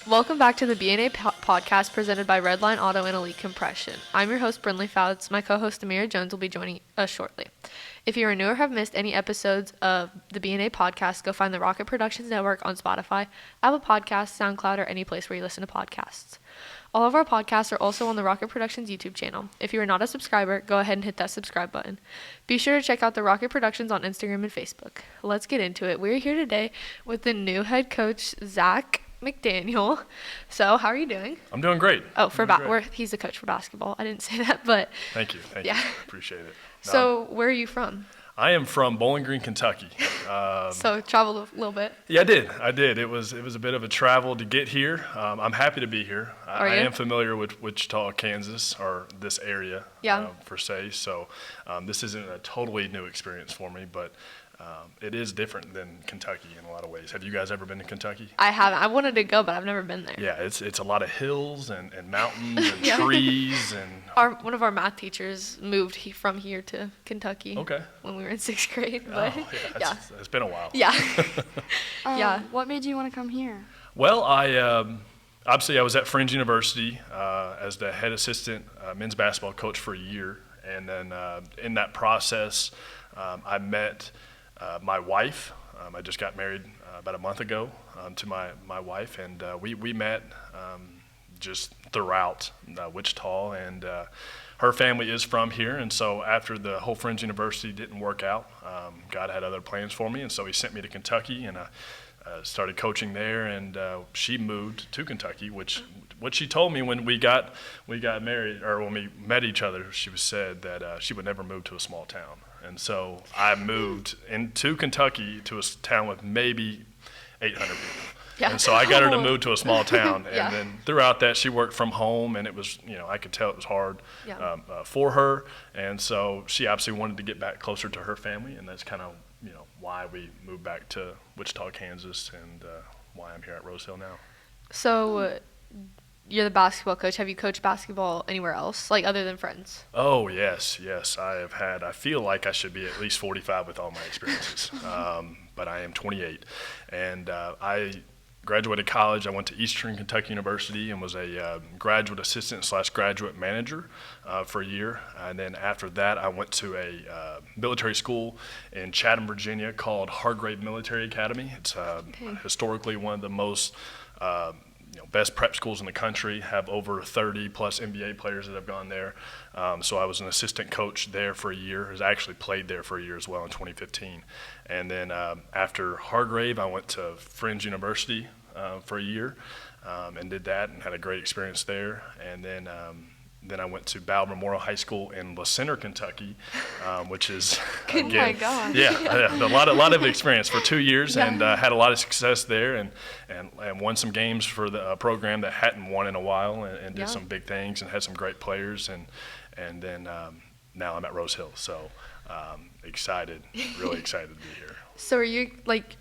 Welcome back to the B&A Podcast presented by Redline Auto and Elite Compression. I'm your host, Brinley Fouts. My co-host, Amyra Jones, will be joining us shortly. If you are new or have missed any episodes of the B&A Podcast, go find the Rocket Productions Network on Spotify, Apple Podcasts, SoundCloud, or any place where you listen to podcasts. All of our podcasts are also on the Rocket Productions YouTube channel. If you are not a subscriber, go ahead and hit that subscribe button. Be sure to check out the Rocket Productions on Instagram and Facebook. Let's get into it. We're here today with the new head coach, Zach McDaniel. So, how are you doing? I'm doing great. Oh, he's the coach for basketball. I didn't say that, but Thank you. Appreciate it. So, where are you from? I am from Bowling Green, Kentucky. So, traveled a little bit. Yeah, I did. It was a bit of a travel to get here. I'm happy to be here. I am familiar with Wichita, Kansas, or this area, per se. So, this isn't a totally new experience for me, but it is different than Kentucky in a lot of ways. Have you guys ever been to Kentucky? I haven't. I wanted to go, but I've never been there. Yeah, it's a lot of hills and mountains and trees. And one of our math teachers moved from here to Kentucky. Okay. When we were in 6th grade. But it's been a while. Yeah. What made you want to come here? Well, obviously I was at Fringe University as the head assistant men's basketball coach for a year, and then in that process, I met my wife. I just got married about a month ago to my wife, and we met just throughout Wichita, and her family is from here, and so after the whole Fringe University didn't work out, God had other plans for me, and so he sent me to Kentucky, and I started coaching there, and she moved to Kentucky, which what she told me when we got married, or when we met each other, she said that she would never move to a small town. And so I moved into Kentucky to a town with maybe 800 people. Yeah. And so I got her to move to a small town. And then throughout that, she worked from home, and it was, I could tell it was hard for her. And so she obviously wanted to get back closer to her family, and that's kind of, why we moved back to Wichita, Kansas, and why I'm here at Rose Hill now. So you're the basketball coach. Have you coached basketball anywhere else, like other than Friends? Oh, yes. I have had, I feel like I should be at least 45 with all my experiences, but I am 28. And I graduated college. I went to Eastern Kentucky University and was a graduate assistant / graduate manager for a year. And then after that, I went to a military school in Chatham, Virginia called Hargrave Military Academy. It's historically one of the most best prep schools in the country, have over 30 plus NBA players that have gone there. So I was an assistant coach there for a year. I actually played there for a year as well in 2015. And then after Hargrave, I went to Fringe University for a year and did that and had a great experience there. And then I went to Ballard Memorial High School in La Center, Kentucky, which is Good my God. A lot of experience for 2 years, and had a lot of success there, and won some games for the program that hadn't won in a while, and did some big things, and had some great players, and then now I'm at Rose Hill, so really excited to be here. So are you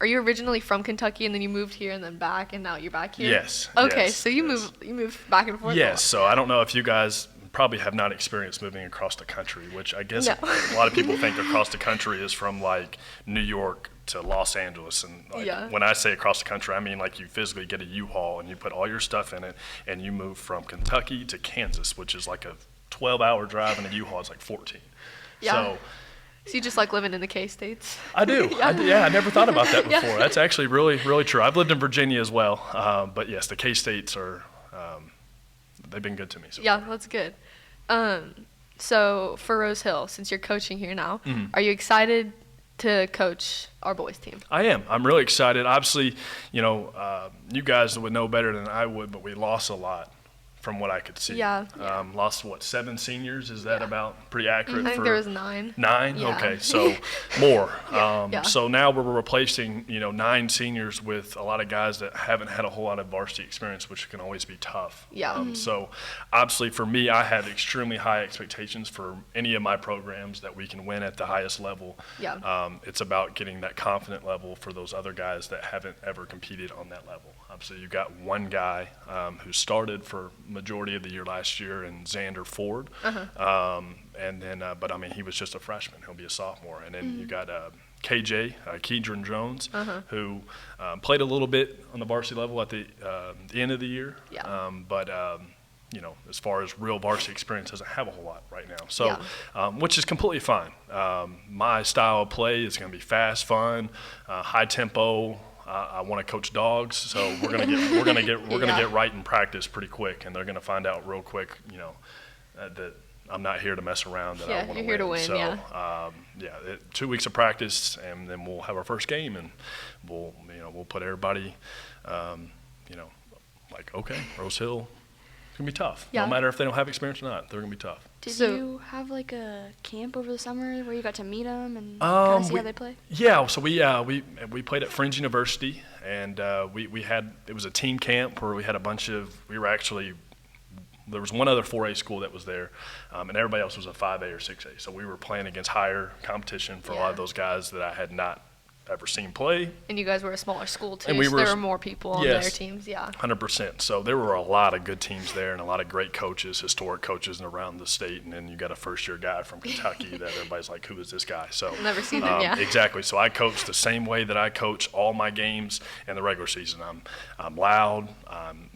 originally from Kentucky and then you moved here and then back and now you're back here? Yes. Okay, so you moved back and forth. Yes. So I don't know if you guys probably have not experienced moving across the country, which I guess a lot of people think across the country is from like New York to Los Angeles, and when I say across the country, I mean like you physically get a U-Haul and you put all your stuff in it and you move from Kentucky to Kansas, which is like a 12-hour drive, and a U-Haul is like 14. Yeah. So you just like living in the K-States? I do. I never thought about that before. That's actually really, really true. I've lived in Virginia as well, but yes, the K-States are, they've been good to me. So that's good. So for Rose Hill, since you're coaching here now, are you excited to coach our boys team? I am. I'm really excited. Obviously, you guys would know better than I would, but we lost a lot from what I could see. Lost 7 seniors? Is that about pretty accurate? I think there was 9. 9? Yeah. Okay, so more. So now we're replacing 9 seniors with a lot of guys that haven't had a whole lot of varsity experience, which can always be tough. So obviously for me, I have extremely high expectations for any of my programs that we can win at the highest level. It's about getting that confident level for those other guys that haven't ever competed on that level. Obviously you've got one guy who started for majority of the year last year, and Xander Ford. And then, but I mean, he was just a freshman. He'll be a sophomore. And then you got KJ, Keedron Jones, who played a little bit on the varsity level at the end of the year. Yeah. But as far as real varsity experience, doesn't have a whole lot right now. So, which is completely fine. My style of play is going to be fast, fun, high tempo. I want to coach dogs, so we're gonna get right in practice pretty quick, and they're gonna find out real quick, that I'm not here to mess around. That I want to win. You're here to win. So, 2 weeks of practice, and then we'll have our first game, and we'll put everybody, okay, Rose Hill. It's going to be tough. Yeah. No matter if they don't have experience or not, they're going to be tough. Did you have like a camp over the summer where you got to meet them and kind of see how they play? Yeah, so we played at Friends University, and it was a team camp where we had there was one other 4A school that was there, and everybody else was a 5A or 6A. So we were playing against higher competition for a lot of those guys that I had not ever seen play. And you guys were a smaller school too, and so there were more people on their teams, 100%. So there were a lot of good teams there and a lot of great coaches, historic coaches around the state, and then you got a first-year guy from Kentucky that everybody's like, who is this guy? So never seen him, Exactly. So I coach the same way that I coach all my games in the regular season. I'm loud. I'm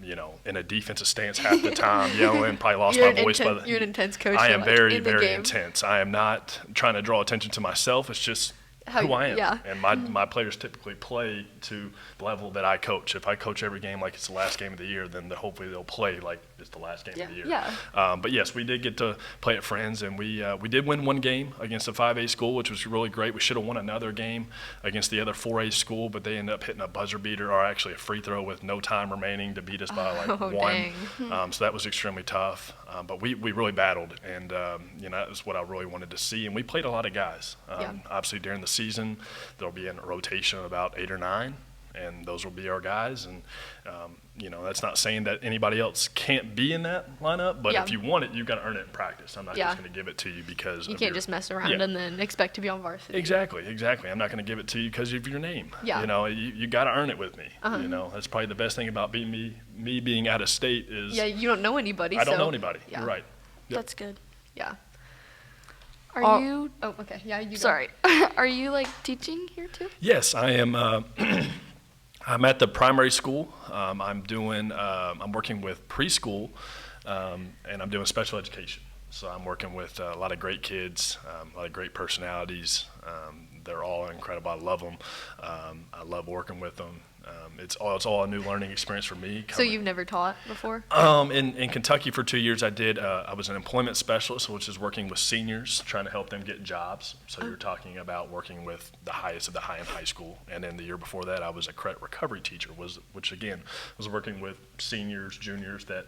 in a defensive stance half the time, yelling. Probably lost my voice by the. You're an intense coach. I am very, very intense. I am not trying to draw attention to myself. It's just who I am. Yeah. And my players typically play to the level that I coach. If I coach every game like it's the last game of the year, then hopefully they'll play like it's the last game of the year. Yeah. But yes, we did get to play at Friends, and we did win one game against a 5A school, which was really great. We should have won another game against the other 4A school, but they ended up hitting a buzzer beater, or actually a free throw with no time remaining to beat us by one. Dang. So that was extremely tough. But we really battled, and that was what I really wanted to see. And we played a lot of guys. Obviously during the season, there'll be a rotation of about 8 or 9, and those will be our guys. And that's not saying that anybody else can't be in that lineup, but if you want it, you've got to earn it in practice. I'm not just going to give it to you because you can't just mess around and then expect to be on varsity. Exactly. I'm not going to give it to you because of your name. You got to earn it with me. That's probably the best thing about me being out of state is you don't know anybody. I don't know anybody. Yeah. You're right. Yep. That's good. Yeah. Are you? Oh, okay. Yeah, you. Sorry. Are you like teaching here too? Yes, I am. I'm at the primary school. I'm working with preschool, and I'm doing special education. So I'm working with a lot of great kids, a lot of great personalities. They're all incredible. I love them. I love working with them. It's all a new learning experience for me. So you've never taught before? In Kentucky for 2 years, I was an employment specialist, which is working with seniors, trying to help them get jobs. So you're talking about working with the highest of the high in high school. And then the year before that, I was a credit recovery teacher, which again was working with seniors, juniors that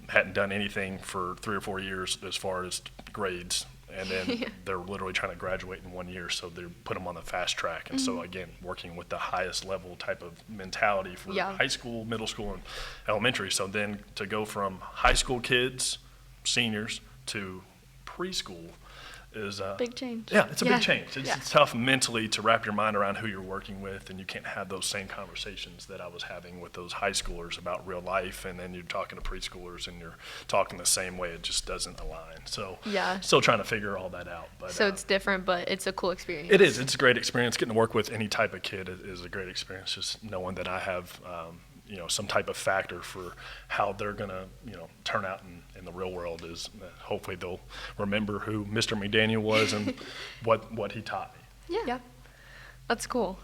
hadn't done anything for 3 or 4 years as far as grades. And then they're literally trying to graduate in 1 year, so they put them on the fast track. And so, again, working with the highest level type of mentality for high school, middle school, and elementary. So then to go from high school kids, seniors, to preschool is big change. Yeah, it's a big change. It's tough mentally to wrap your mind around who you're working with, and you can't have those same conversations that I was having with those high schoolers about real life, and then you're talking to preschoolers and you're talking the same way. It just doesn't align. So still trying to figure all that out. But so it's different, but it's a cool experience. It is. It's a great experience. Getting to work with any type of kid is a great experience. Just knowing that I have some type of factor for how they're going to, turn out in the real world is hopefully they'll remember who Mr. McDaniel was and what he taught me. Yeah. That's cool.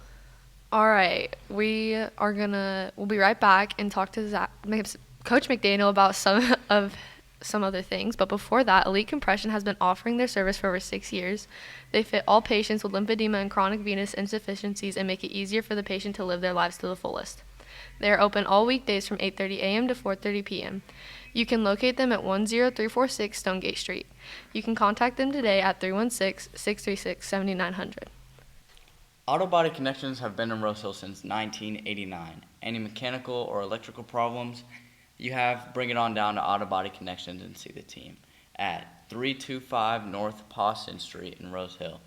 All right. We'll be right back and talk to Coach McDaniel about some other things. But before that, Elite Compression has been offering their service for over 6 years. They fit all patients with lymphedema and chronic venous insufficiencies and make it easier for the patient to live their lives to the fullest. They are open all weekdays from 8:30 a.m. to 4:30 p.m. You can locate them at 10346 Stonegate Street. You can contact them today at 316-636-7900. Auto Body Connections have been in Rose Hill since 1989. Any mechanical or electrical problems you have, bring it on down to Auto Body Connections and see the team at 325 North Pawson Street in Rose Hill.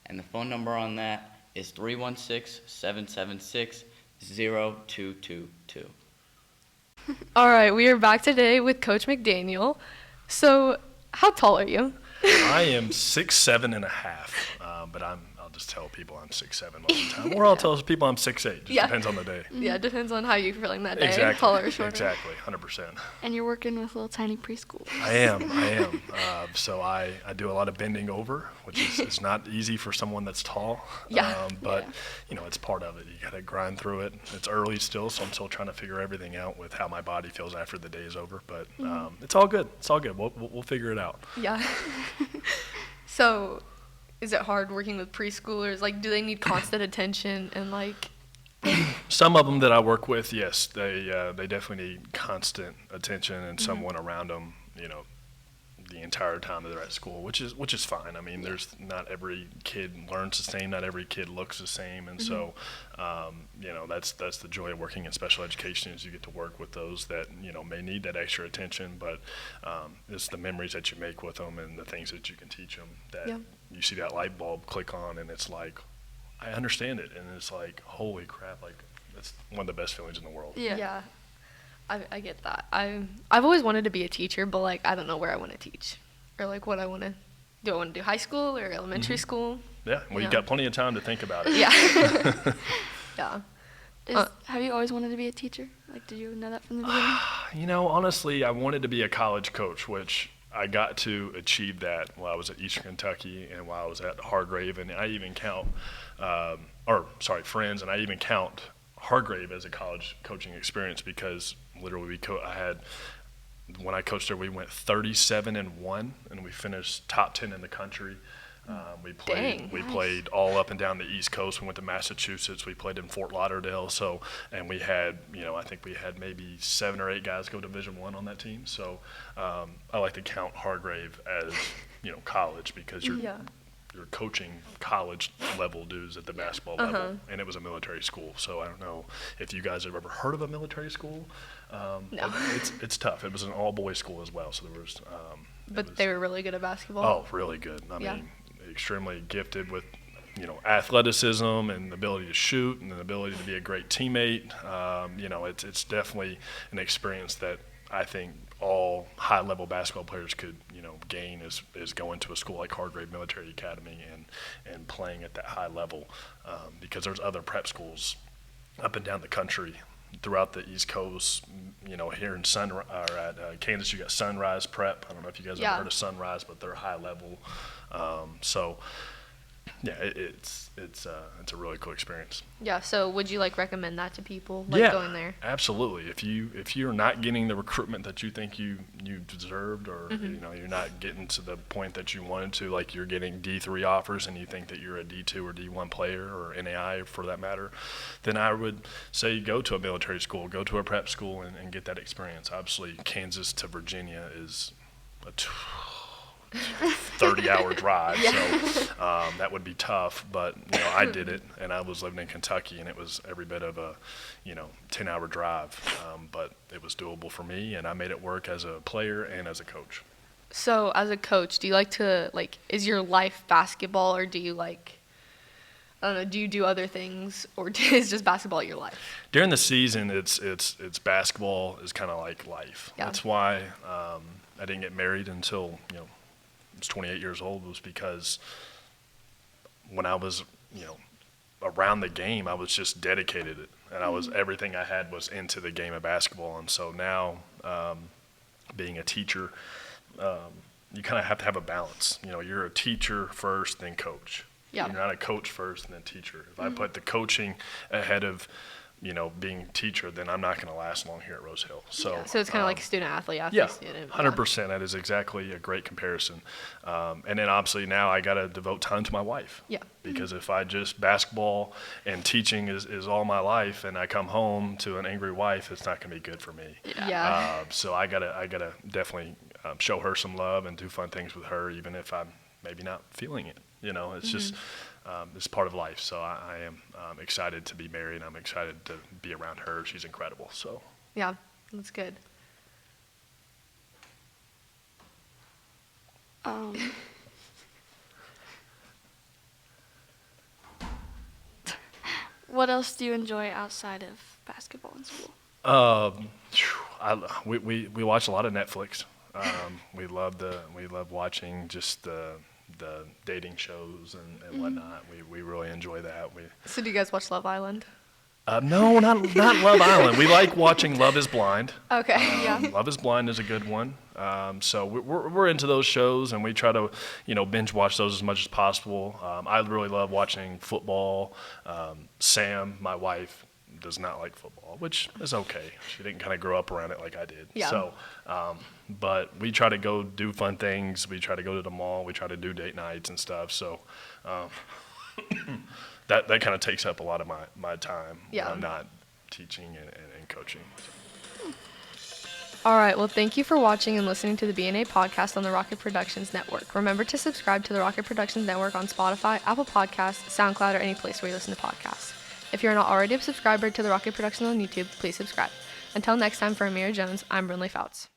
And the phone number on that is 316-776-0222. All right, we are back today with Coach McDaniel. So, how tall are you? I am 6'7.5", but I'll just tell people I'm 6'7" most of the time, or I'll tell people I'm 6'8". Just depends on the day. Yeah, it depends on how you're feeling that day. Exactly. Taller or shorter. Exactly. 100%. And you're working with little tiny preschool. I am. So I do a lot of bending over, which is not easy for someone that's tall. Yeah. But it's part of it. You got to grind through it. It's early still, so I'm still trying to figure everything out with how my body feels after the day is over. But it's all good. It's all good. We'll figure it out. Yeah. So, is it hard working with preschoolers? Like, do they need constant attention and like? Some of them that I work with, yes, they definitely need constant attention and someone around them, the entire time that they're at school, which is fine. I mean, there's not every kid learns the same, not every kid looks the same, and so that's the joy of working in special education is you get to work with those that may need that extra attention, but it's the memories that you make with them and the things that you can teach them that you see that light bulb click on, and it's like, I understand it, and it's like, holy crap, like that's one of the best feelings in the world. Yeah. I get that. I've always wanted to be a teacher, but like I don't know where I want to teach or like what I want to do. I want to do high school or elementary school. Yeah, well, you got plenty of time to think about it. Yeah. Yeah. Have you always wanted to be a teacher? Like, did you know that from the beginning? Honestly, I wanted to be a college coach, which I got to achieve that while I was at Eastern Kentucky and while I was at Hargrave, and I even count, Friends, and I even count Hargrave as a college coaching experience because literally when I coached there, we went 37-1, and we finished top 10 in the country. We played all up and down the East Coast. We went to Massachusetts. We played in Fort Lauderdale. So, and we had, I think we had maybe 7 or 8 guys go Division I on that team. So, I like to count Hargrave as, college because you're coaching college level dudes at the basketball level, and it was a military school. So I don't know if you guys have ever heard of a military school. No. It's tough. It was an all boys school as well. So there was. They were really good at basketball. Oh, really good. I mean, extremely gifted with, athleticism and the ability to shoot and the ability to be a great teammate. It's definitely an experience that I think all high-level basketball players could, gain is going to a school like Hargrave Military Academy and playing at that high level, because there's other prep schools up and down the country throughout the East Coast. Here in at Kansas, you got Sunrise Prep. I don't know if you guys have heard of Sunrise, but they're high level. It's a really cool experience. Yeah. So would you recommend that to people going there? Absolutely. If you're not getting the recruitment that you think you deserved, or you're not getting to the point that you wanted to, like you're getting D3 offers and you think that you're a D2 or D1 player or NAI for that matter, then I would say go to a military school, go to a prep school and get that experience. Obviously, Kansas to Virginia is a 30-hour drive, so that would be tough, but I did it, and I was living in Kentucky, and it was every bit of a 10-hour drive, but it was doable for me, and I made it work as a player and as a coach. So as a coach, do you like to is your life basketball, or do you I don't know, do you do other things, or is just basketball your life? During the season, it's basketball is kind of like life. Yeah. That's why I didn't get married until I was 28 years old, was because when I was, around the game, I was just dedicated it, and I was everything I had was into the game of basketball. And so now, being a teacher, you kind of have to have a balance. You're a teacher first, then coach. Yeah. You're not a coach first and then teacher. If I put the coaching ahead of being a teacher, then I'm not going to last long here at Rose Hill. So it's kind of like student athlete. Yeah, student. 100%. That is exactly a great comparison. And then obviously now I got to devote time to my wife. Yeah. Because if I just basketball and teaching is all my life, and I come home to an angry wife, it's not going to be good for me. Yeah. So I gotta definitely show her some love and do fun things with her, even if I'm maybe not feeling it. It's just. It's part of life, so I am excited to be married. I'm excited to be around her. She's incredible. So yeah, that's good. What else do you enjoy outside of basketball in school? We watch a lot of Netflix. We love watching just the the dating shows and whatnot. We really enjoy that. So do you guys watch Love Island? No, not Love Island. We like watching Love is Blind. Okay, yeah. Love is Blind is a good one. So we're into those shows, and we try to, binge watch those as much as possible. I really love watching football. Sam, my wife, does not like football, which is okay. She didn't kind of grow up around it like I did. Yeah. So, but we try to go do fun things. We try to go to the mall. We try to do date nights and stuff. So, that kind of takes up a lot of my time. Yeah. When I'm not teaching and coaching. All right. Well, thank you for watching and listening to the B&A Podcast on the Rocket Productions Network. Remember to subscribe to the Rocket Productions Network on Spotify, Apple Podcasts, SoundCloud, or any place where you listen to podcasts. If you're not already a subscriber to the Rocket Productions on YouTube, please subscribe. Until next time, for Amyra Jones, I'm Brinley Fouts.